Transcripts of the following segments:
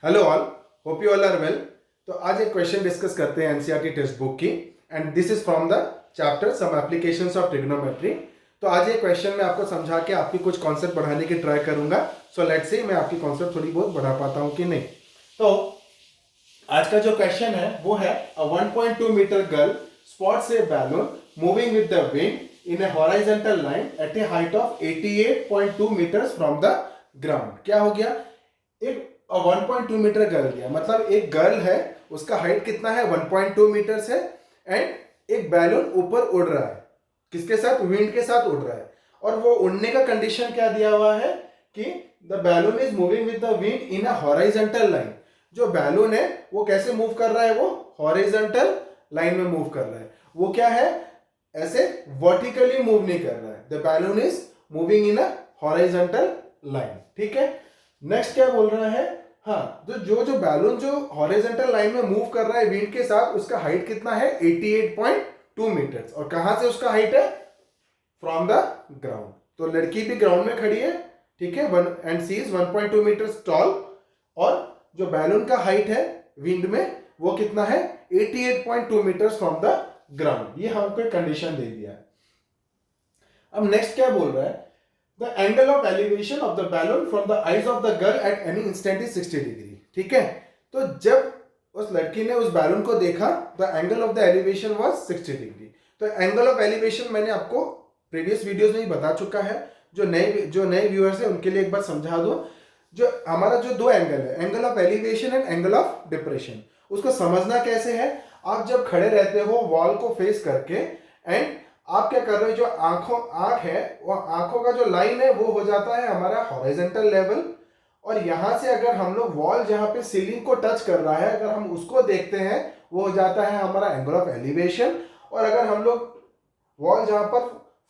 Hello all, hope you all are well. तो आज एक क्वेश्चन डिस्कस करते हैं एनसीईआरटी टेक्स्ट बुक की, and this is from the chapter some applications of trigonometry. तो आज ये क्वेश्चन मैं आपको समझा के आपकी कुछ कॉन्सेप्ट बढ़ाने की ट्राई करूंगा। सो लेट्स सी मैं आपकी कॉन्सेप्ट थोड़ी बहुत बढ़ा पाता हूं कि नहीं। तो आज का जो क्वेश्चन है वो है a 1.2 metre girl spots a balloon moving with the wind in a horizontal line at a height of 88.2 metres from the ground. क्या हो गया? एक 1.2 मीटर गर्ल गया, मतलब एक गर्ल है, उसका हाइट कितना है? 1.2 मीटर है, एंड एक बैलून ऊपर उड़ रहा है। किसके साथ? विंड के साथ उड़ रहा है। और वो उड़ने का कंडीशन क्या दिया हुआ है कि the balloon is moving with the wind in a horizontal line. जो बैलून है वो कैसे मूव कर रहा है? वो हॉरिजॉन्टल लाइन में मूव कर रहा है। वो क्या है? ऐसे वर्टिकली मूव नहीं कर रहा है। The balloon is moving in a horizontal line. ठीक है, नेक्स्ट क्या बोल रहा है? हाँ, जो बैलून जो हॉरिजॉन्टल लाइन में मूव कर रहा है विंड के साथ, उसका हाइट कितना है? 88.2 मीटर्स। और कहां से उसका हाइट है? From the ground. तो लड़की भी ग्राउंड में खड़ी है, ठीक है, one and C is 1.2 metres tall. और जो बैलून का हाइट है विंड में वो कितना है? 88.2 मीटर्स फ्रॉम द ग्राउंड। ये हमको एक कंडीशन दे दिया है। अब नेक्स्ट क्या बोल रहा है? The angle of elevation of the balloon from the eyes of the girl at any instant is 60 degree। ठीक है, तो जब उस लड़की ने उस बैलून को देखा, the angle of the elevation was 60 degree। तो angle of elevation मैंने आपको प्रीवियस वीडियोस में ही बता चुका है। जो नए व्यूअर्स हैं उनके लिए एक बार समझा दो। जो हमारा जो दो एंगल है, angle of elevation and angle of depression, उसको समझना कैसे है? आप जब खड़े रहते हो वॉल को फेस करके, एंड आप क्या कर रहे हो? जो आंख है, वो आंखों का जो लाइन है वो हो जाता है हमारा हॉरिजॉन्टल लेवल। और यहां से अगर हम लोग वॉल जहां पे सीलिंग को टच कर रहा है, अगर हम उसको देखते हैं, वो हो जाता है हमारा एंगल ऑफ एलिवेशन। और अगर हम लोग वॉल जहां पर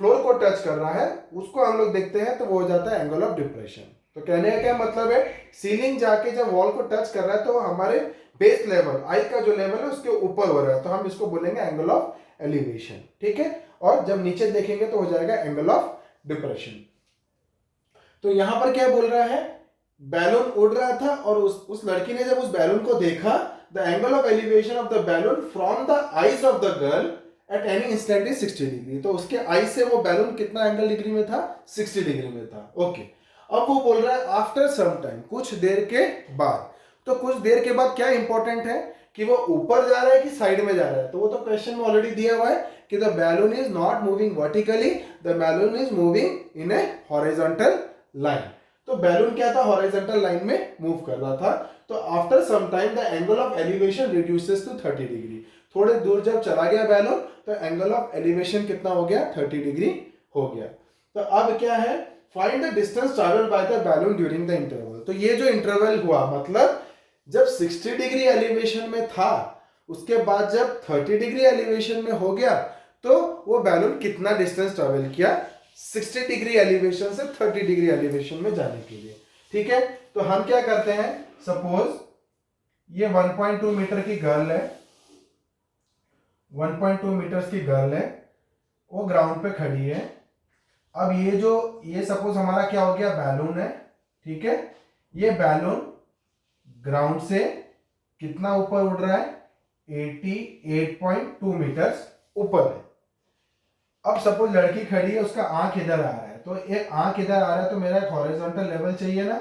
फ्लोर को टच कर रहा है उसको हम लोग देखते हैं, तो वो हो जाता है एंगल ऑफ डिप्रेशन। तो कहने का क्या मतलब है? सीलिंग जाके जब वॉल को टच कर रहा है तो हमारे बेस लेवल, आई का जो लेवल है उसके ऊपर हो रहा है, तो हम इसको बोलेंगे एंगल ऑफ एलिवेशन। ठीक है, और जब नीचे देखेंगे तो हो जाएगा एंगल ऑफ डिप्रेशन। तो यहां पर क्या बोल रहा है? बैलून उड़ रहा था और उस लड़की ने जब उस बैलून को देखा, the angle of elevation of the balloon from the eyes of the girl at any instant is 60 degree. तो उसके आई से वो बैलून कितना एंगल डिग्री में था? 60 डिग्री में था। ओके, अब वो बोल रहा है आफ्टर सम टाइम, कुछ देर के बाद। तो कुछ देर के बाद क्या इंपॉर्टेंट है कि वो ऊपर जा रहा है कि साइड में जा रहा है? तो वो तो क्वेश्चन में ऑलरेडी दिया हुआ है कि the balloon is not moving vertically, the balloon is moving in a horizontal line. तो बैलून क्या था? हॉरिजॉन्टल लाइन में मूव कर रहा था। तो after some time the angle of elevation reduces to 30 degree. थोड़े दूर जब चला गया बैलून तो एंगल ऑफ एलिवेशन कितना हो गया? 30 डिग्री हो गया। तो अब क्या है? Find the distance travelled bye the balloon during the interval. तो ये जो इंटरवल हुआ, मतलब जब 60 डिग्री एलिवेशन में था, उसके बाद जब 30 डिग्री एलिवेशन में हो गया, तो वो बैलून कितना डिस्टेंस ट्रैवल किया 60 डिग्री एलिवेशन से 30 डिग्री एलिवेशन में जाने के लिए। ठीक है, तो हम क्या करते हैं? सपोज ये 1.2 मीटर की गर्ल है, 1.2 मीटर्स की गर्ल है, वो ग्राउंड पे खड़ी है। अब ये सपोज हमारा क्या हो गया? बैलून है। ठीक है, ये बैलून ग्राउंड से कितना ऊपर उड़ रहा है? 88.2 मीटर्स ऊपर है। अब सपोज लड़की खड़ी है, उसका आंख इधर आ रहा है, तो एक आंख इधर आ रहा है, तो मेरा एक हॉरिजॉन्टल लेवल चाहिए ना।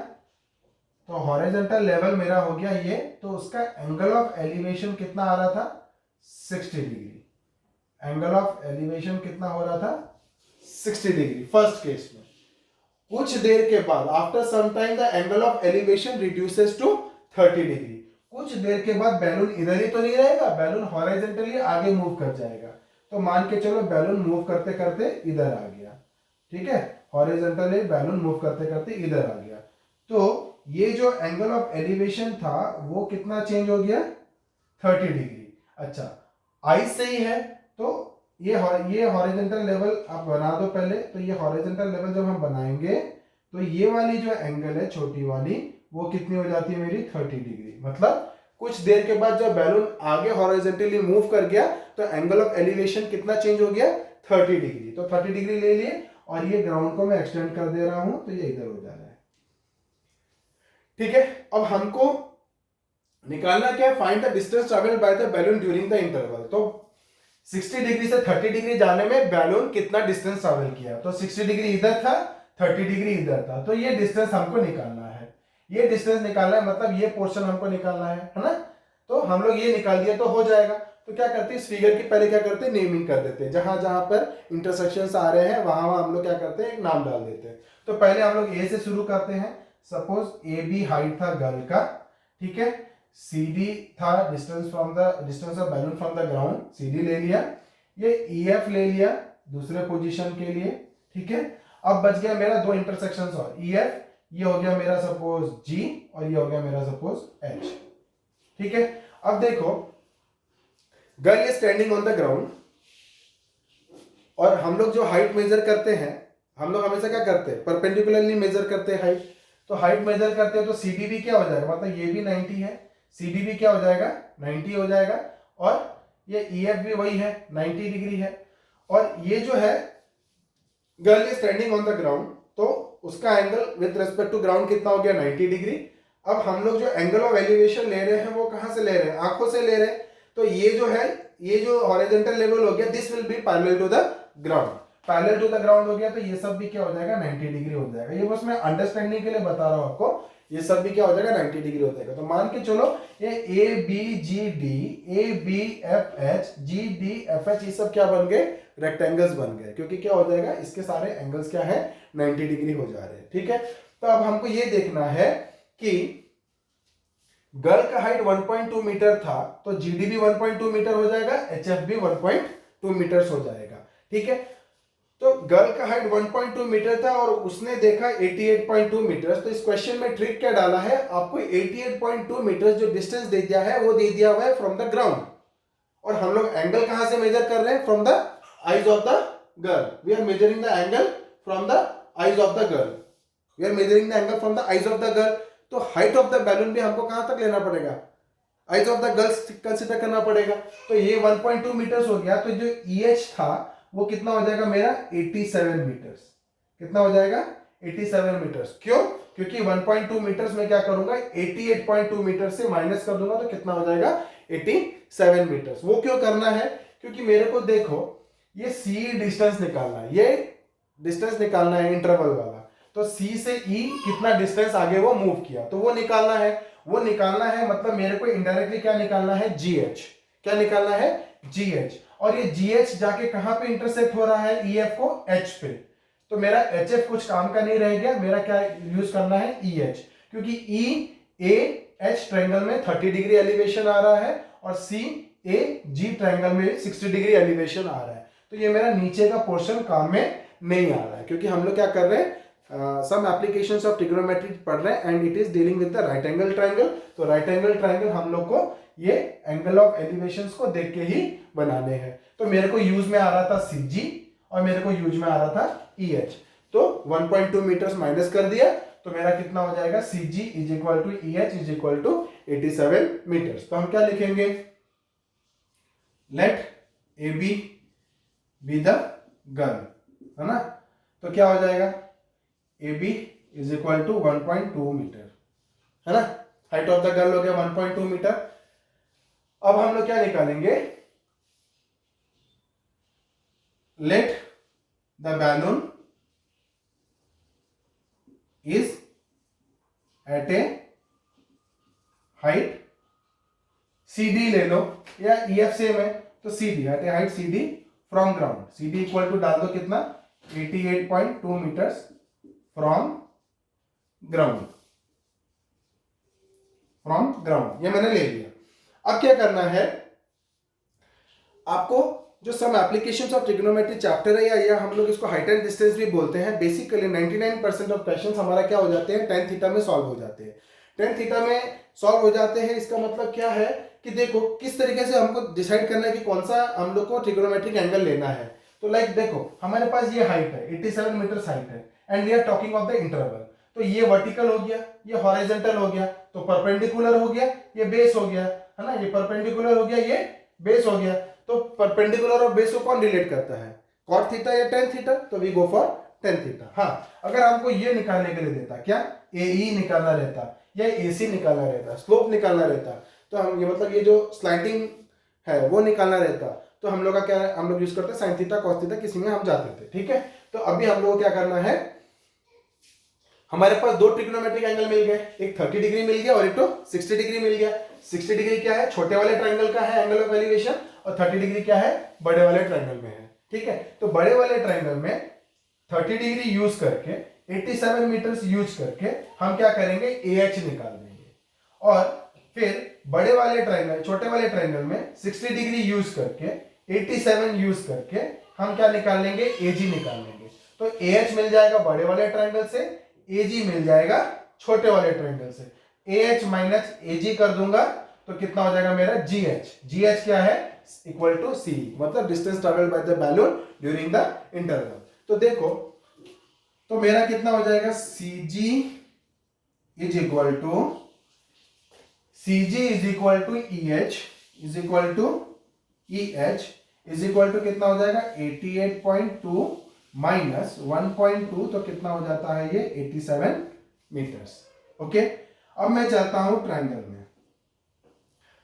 तो हॉरिजॉन्टल लेवल मेरा हो गया ये, तो उसका एंगल ऑफ एलिवेशन कितना आ रहा था? 60 डिग्री। एंगल ऑफ एलिवेशन कितना हो रहा था? 60 डिग्री फर्स्ट केस में। कुछ देर के बाद, after some time, the angle of elevation reduces to 30 degree. कुछ देर के बाद बैलून इधर ही तो नहीं रहेगा, बैलून हॉरिजॉन्टली आगे मूव कर जाएगा। तो मान के चलो बैलून मूव करते करते इधर आ गया। ठीक है, हॉरिजॉन्टली बैलून मूव करते करते इधर आ गया। तो ये जो एंगल ऑफ एलिवेशन था वो कितना चेंज हो गया? 30 डिग्री। अच्छा, आई सही है, तो ये हॉरिजॉन्टल लेवल आप बना दो पहले। तो ये हॉरिजॉन्टल लेवल जब हम बनाएंगे तो ये वाली जो एंगल है छोटी वाली, वो कितनी हो जाती है मेरी? 30 डिग्री। मतलब कुछ देर के बाद जब बैलून आगे हॉरिजॉन्टली मूव कर गया तो एंगल ऑफ एलिवेशन कितना चेंज हो गया? 30 डिग्री। तो 30 डिग्री ले लिए, और ये ग्राउंड को मैं एक्सटेंड कर दे रहा हूं, तो ये इधर हो जा रहा है। ठीक है, अब हमको निकालना क्या है, find the distance travelled by the balloon during the interval. तो 60 डिग्री से 30 डिग्री जाने में बैलून कितना डिस्टेंस ट्रेवल किया, तो 60 डिग्री इधर था, 30 डिग्री इधर था, तो ये डिस्टेंस हमको निकालना है। ये डिस्टेंस निकालना है मतलब ये पोर्शन हमको निकालना है ना। तो हम लोग ये निकाल दिया तो हो जाएगा। तो क्या करते हैं, इस फिगर की पहले क्या करते हैं, नेमिंग कर देते हैं। जहां जहां पर इंटरसेक्शंस आ रहे हैं वहां वहां हम लोग क्या करते हैं, एक नाम डाल देते हैं। तो पहले हम लोग ए से शुरू करते हैं। सपोज ए बी हाइट था गर्ल का, ठीक है। सी डी था distance of balloon from the ground, C D ले लिया। ये ई एफ ले लिया दूसरे पोजीशन के लिए, ठीक है। अब बच गया मेरा दो इंटरसेक्शंस और, ई एफ ये हो गया मेरा सपोज जी और ये हो गया मेरा सपोज एच, ठीक है। अब देखो girl is standing on the ground, और हम लोग जो हाइट मेजर करते हैं, हम लोग हमेशा क्या करते हैं, परपेंडिकुलरली मेजर करते हैं हाइट। तो हाइट मेजर करते हैं तो सीडी भी क्या हो जाएगा, मतलब ये भी 90 है, सीडी भी क्या हो जाएगा 90 हो जाएगा, और ये ईएफ भी वही है 90 डिग्री है। और ये जो है girl is standing on the ground, तो उसका angle with respect to ground कितना हो गया 90 डिग्री। अब हम लोग जो एंगल ऑफ एलिवेशन ले रहे हैं वो कहां से ले रहे हैं, आंखों से ले रहे हैं। तो ये जो है, ये जो हॉरिजॉन्टल लेवल हो गया, this will be parallel to the ground, parallel to the ground हो गया, तो ये सब भी क्या हो जाएगा 90 डिग्री हो जाएगा। ये बस मैं अंडरस्टैंडिंग के लिए बता रहा हूं आपको, ये सब भी क्या हो जाएगा 90 डिग्री हो जाएगा। तो मान के चलो ये A B G D, A B F H, G D F H, ये सब क्या बन गए, रेक्टेंगल्स बन गए, क्योंकि क्या हो जाएगा इसके सारे एंगल्स क्या है 90 डिग्री हो जा रहे हैं, ठीक है। तो अब हमको ये देखना है कि गर्ल का हाइट 1.2 मीटर था, तो जीडी भी 1.2 मीटर हो जाएगा, एचएफ भी 1.2 मीटर हो जाएगा, ठीक है। तो गर्ल का हाइट 1.2 मीटर था और उसने देखा 88.2 मीटर। तो इस क्वेश्चन में ट्रिक क्या डाला है, आपको 88.2 मीटर जो डिस्टेंस दे दिया है वो दे दिया हुआ है फ्रॉम द ग्राउंड, और हम लोग एंगल कहां से मेजर कर रहे हैं, from the eyes of the girl. We are measuring the angle from the eyes of the girl, we are measuring the angle from the eyes of the girl. तो height of the balloon भी हमको कहां तक लेना पड़ेगा, eyes of the girls consider करना पड़ेगा। तो ये 1.2 मीटर्स हो गया, तो जो EH था वो कितना हो जाएगा मेरा 87 मीटर्स, कितना हो जाएगा 87 मीटर्स। क्यों, क्योंकि 1.2 मीटर्स में क्या करूंगा 88.2 मीटर से माइनस कर दूंगा, तो कितना हो जाएगा 87 मीटर्स। वो क्यों करना है, क्योंकि मेरे को देखो ये C डिस्टेंस निकालना है, ये डिस्टेंस निकालना है इंटरवल वाला। तो C से E कितना डिस्टेंस आगे वो मूव किया, तो वो निकालना है। वो निकालना है मतलब मेरे को इनडायरेक्टली क्या निकालना है, GH, क्या निकालना है GH। और ये GH जाके कहां पे इंटरसेक्ट हो रहा है EF को H पे, तो मेरा HF कुछ काम का नहीं रह गया, मेरा क्या यूज करना है EH, क्योंकि EAH ट्रायंगल में 30 डिग्री एलिवेशन आ रहा है और CAG ट्रायंगल में 60 डिग्री एलिवेशन आ रहा है। तो ये मेरा नीचे का पोर्शन काम में नहीं आ रहा है, क्योंकि हम लोग क्या कर रहे हैं, सम एप्लीकेशंस ऑफ ट्रिग्नोमेट्री पढ़ रहे हैं and it is dealing with the right angle triangle. तो राइट एंगल ट्रायंगल हम लोग को ये एंगल ऑफ एलिवेशंस को देख के ही बनाने हैं। तो मेरे को यूज में आ रहा था CG और मेरे को यूज में आ रहा था EH, तो 1.2 मीटर्स माइनस कर दिया, तो मेरा कितना हो जाएगा CG is equal to EH is equal to 87 metres. तो हम क्या लिखेंगे, let AB be the girl, है ना। तो क्या हो जाएगा AB is equal to 1.2 metre, है ना। हाइट ऑफ द गर्ल हो गया 1.2 मीटर। अब हम लोग क्या निकालेंगे, let the balloon is at a height CD ले लो, या EF सेम है तो CD at a height CD from ground, CD equal to डाल दो कितना 88.2 metres from ground, from ground, ये मैंने ले लिया। अब क्या करना है आपको, जो some applications of trigonometry chapter है, या हम लोग इसको हाइट एंड डिस्टेंस भी बोलते हैं। बेसिकली 99% ऑफ क्वेश्चंस हमारा क्या हो जाते हैं, tan थीटा में सॉल्व हो जाते हैं, tan थीटा में सॉल्व हो जाते हैं। इसका मतलब क्या है कि देखो किस तरीके से हमको डिसाइड करना है कि कौन सा हम लोग को ट्रिग्नोमेट्रिक एंगल लेना है। तो लाइक देखो हमारे पास ये हाइट है 87 मीटर हाइट है and we are talking of the interval. तो ये वर्टिकल हो गया, ये हॉरिजॉन्टल हो गया, तो परपेंडिकुलर हो गया, ये बेस हो गया, है ना। ये परपेंडिकुलर हो गया, ये बेस हो गया। तो परपेंडिकुलर और बेस को कौन रिलेट करता है, कॉट थीटा या tan थीटा, तो we go for tan theta. हाँ, अगर हमको ये निकालने के लिए देता क्या AE निकालना रहता या AC निकालना रहता, स्लोप निकालना रहता, तो हम ये मतलब ये जो स्लाइडिंग है वो निकालना रहता, तो हम लोग का क्या है, हम लोग यूज करते हैं साइन थीटा कॉस थीटा, किसी में हम जाते थे। ठीक है, तो अभी हम लोग को क्या करना है, हमारे पास दो ट्रिग्नोमेट्रिक एंगल मिल गए, एक 30 डिग्री मिल गया और एक तो 60 डिग्री मिल गया। 60 डिग्री क्या है, छोटे वाले ट्रायंगल का है एंगल ऑफ एलिवेशन, और 30 डिग्री क्या है, बड़े वाले ट्रायंगल में है। ठीक है, तो बड़े वाले ट्रायंगल में 30 डिग्री यूज करके 87 मीटर्स यूज करके हम क्या करेंगे, AH निकाल देंगे, और फिर बड़े वाले ट्रायंगल, छोटे वाले ट्रायंगल में 60 डिग्री यूज करके 87 यूज करके हम क्या निकाल लेंगे, AG निकाल लेंगे। तो AH मिल जाएगा बड़े वाले ट्रायंगल से, AG मिल जाएगा छोटे वाले ट्रायंगल से। AH माइनस AG कर दूंगा तो कितना हो जाएगा मेरा, GH। GH क्या है, इक्वल टू C, मतलब distance travelled by the balloon during the interval. तो देखो, तो मेरा कितना हो जाएगा, CG is equal to EH is equal to EH is equal to कितना हो जाएगा, 88.2 माइनस 1.2, तो कितना हो जाता है ये 87 मीटर्स। ओके, अब मैं चाहता हूं ट्रायंगल में,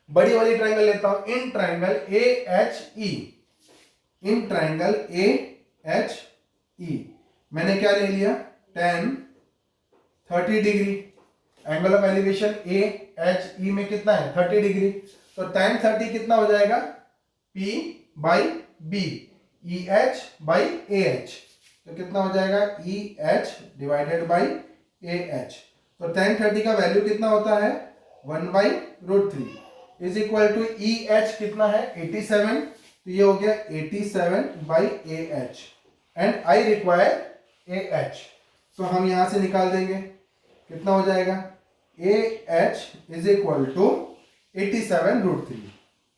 बड़ी वाली ट्रायंगल लेता हूं, in triangle AHE, in triangle AHE मैंने क्या ले लिया, tan 30 degree, angle of elevation AHE में कितना है, 30 डिग्री, तो tan 30 कितना हो जाएगा, P by B, EH by AH, तो कितना हो जाएगा, EH डिवाइडेड बाई AH। तो tan 30 का वैल्यू कितना होता है, 1/√3 इज इक्वल टू EH कितना है, 87, तो ये हो गया 87 by AH, and I require AH, तो हम यहां से निकाल देंगे, कितना हो जाएगा, AH is equal to 87√3,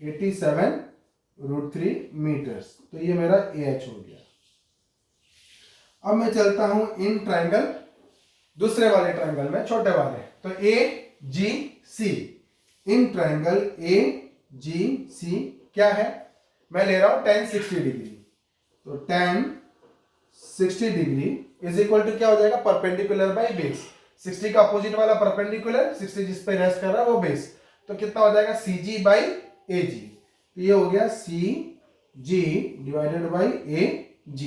87√3 metres, तो ये मेरा AH हो गया। अब मैं चलता हूं इन ट्रायंगल, दूसरे वाले ट्रायंगल में, छोटे वाले, तो AGC, इन ट्रायंगल AGC क्या है, मैं ले रहा हूं tan 60 डिग्री, तो tan 60 degree is equal to क्या हो जाएगा, परपेंडिकुलर बाय बेस, 60 का अपोजिट वाला परपेंडिकुलर, 60 जिस पे रेस्ट कर रहा है वो बेस, तो कितना हो जाएगा, CG बाई AG, तो ये हो गया CG divided by AG।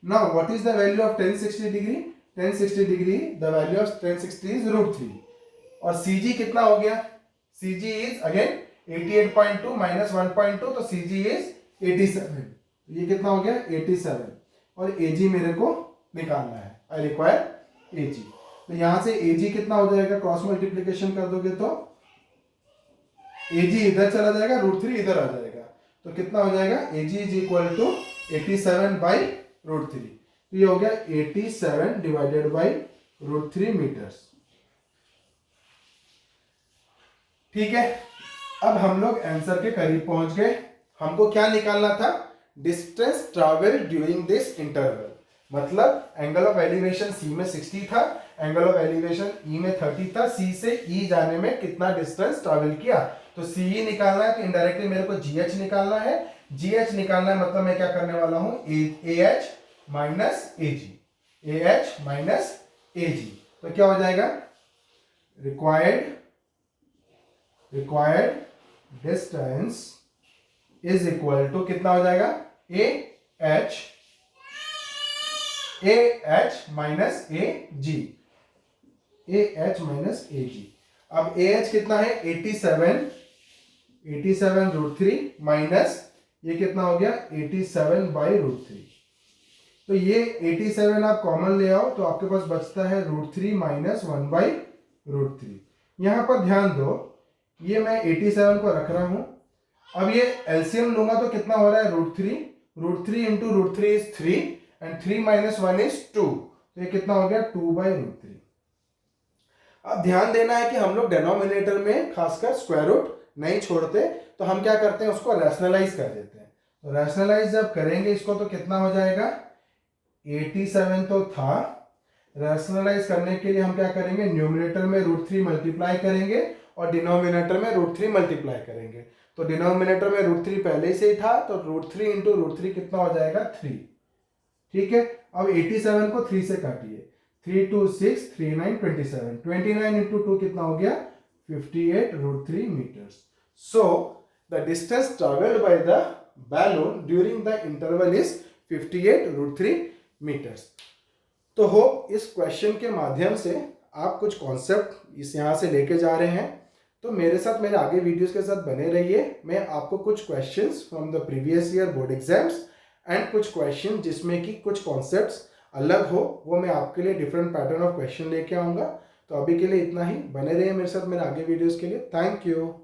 Now what is the value of tan 60 degree, tan 60 degree the value of tan 60 is √3, और CG कितना हो गया, CG इज अगेन 88.2 माइनस 1.2, तो CG इज 87, ये कितना हो गया, 87, और AG मेरे को निकालना है, आई रिक्वायर AG। तो यहां से AG कितना हो जाएगा, क्रॉस मल्टीप्लीकेशन कर दोगे तो AG इधर चला जाएगा, √3 इधर आ जाएगा, तो कितना हो जाएगा, AG is equal to 87 by √3, तो ये हो गया 87 डिवाइडेड बाई √3 मीटर्स। ठीक है, अब हम लोग आंसर के करीब पहुंच गए। हमको क्या निकालना था, distance travel during this interval, मतलब एंगल ऑफ एलिवेशन C में 60 था, एंगल ऑफ एलिवेशन E में 30 था, C से E जाने में कितना डिस्टेंस ट्रैवल किया, तो CE निकालना है, तो इनडायरेक्टली मेरे को GH निकालना है, GH निकालना है मतलब मैं क्या करने वाला हूं, AH minus AG, AH minus AG, तो क्या हो जाएगा, required distance is equal to कितना हो जाएगा, AH minus AG, AH minus AG। अब AH कितना है, 87/√3 माइनस ये कितना हो गया, 87 बाई √3, तो ये 87 आप कॉमन ले आओ तो आपके पास बचता है √3 माइनस 1/√3। यहां पर ध्यान दो, ये मैं 87 को रख रहा हूं, अब ये एलसीएम लूंगा तो कितना हो रहा है, √3 into √3 is 3, and 3 minus 1 is 2, तो ये कितना हो गया, 2/√3। अब ध्यान देना है कि हम लोग डिनोमिनेटर में खासकर स्क्वायर रूट नहीं छोड़ते, तो हम क्या करते हैं, उसको रैशनलाइज कर देते हैं, तो रैशनलाइज जब करेंगे इसको तो कितना हो जाएगा, 87 तो था, रैशनलाइज करने के लिए हम क्या करेंगे, न्यूमरेटर में √3 मल्टीप्लाई करेंगे और डिनोमिनेटर में √3 मल्टीप्लाई करेंगे, तो डिनोमिनेटर में √3 पहले से ही था, तो √3 इंटू √3 कितना हो जाएगा, 3। ठीक है, अब 87 को 3 से काटिए, 3 2 6 3 9 27, 29 इंटू 2 कितना हो गया, 58√3 metres, So the distance traveled by the balloon during the interval is 58√3 meters. तो होप इस क्वेश्चन के माध्यम से आप कुछ कॉन्सेप्ट इस यहाँ से लेके जा रहे हैं। तो मेरे साथ मेरे आगे वीडियोस के साथ बने रहिए। मैं आपको कुछ questions from the previous year board exams and कुछ क्वेश्चन जिसमें कि कुछ कॉन्सेप्ट्स अलग हो, वो मैं आपके लिए डिफरेंट पैटर्न ऑफ क्वेश्चन लेके आऊँगा। तो अभी के लिए इतना ही, बने रहिए मेरे साथ मेरे आगे वीडियोज़ के लिए। Thank you.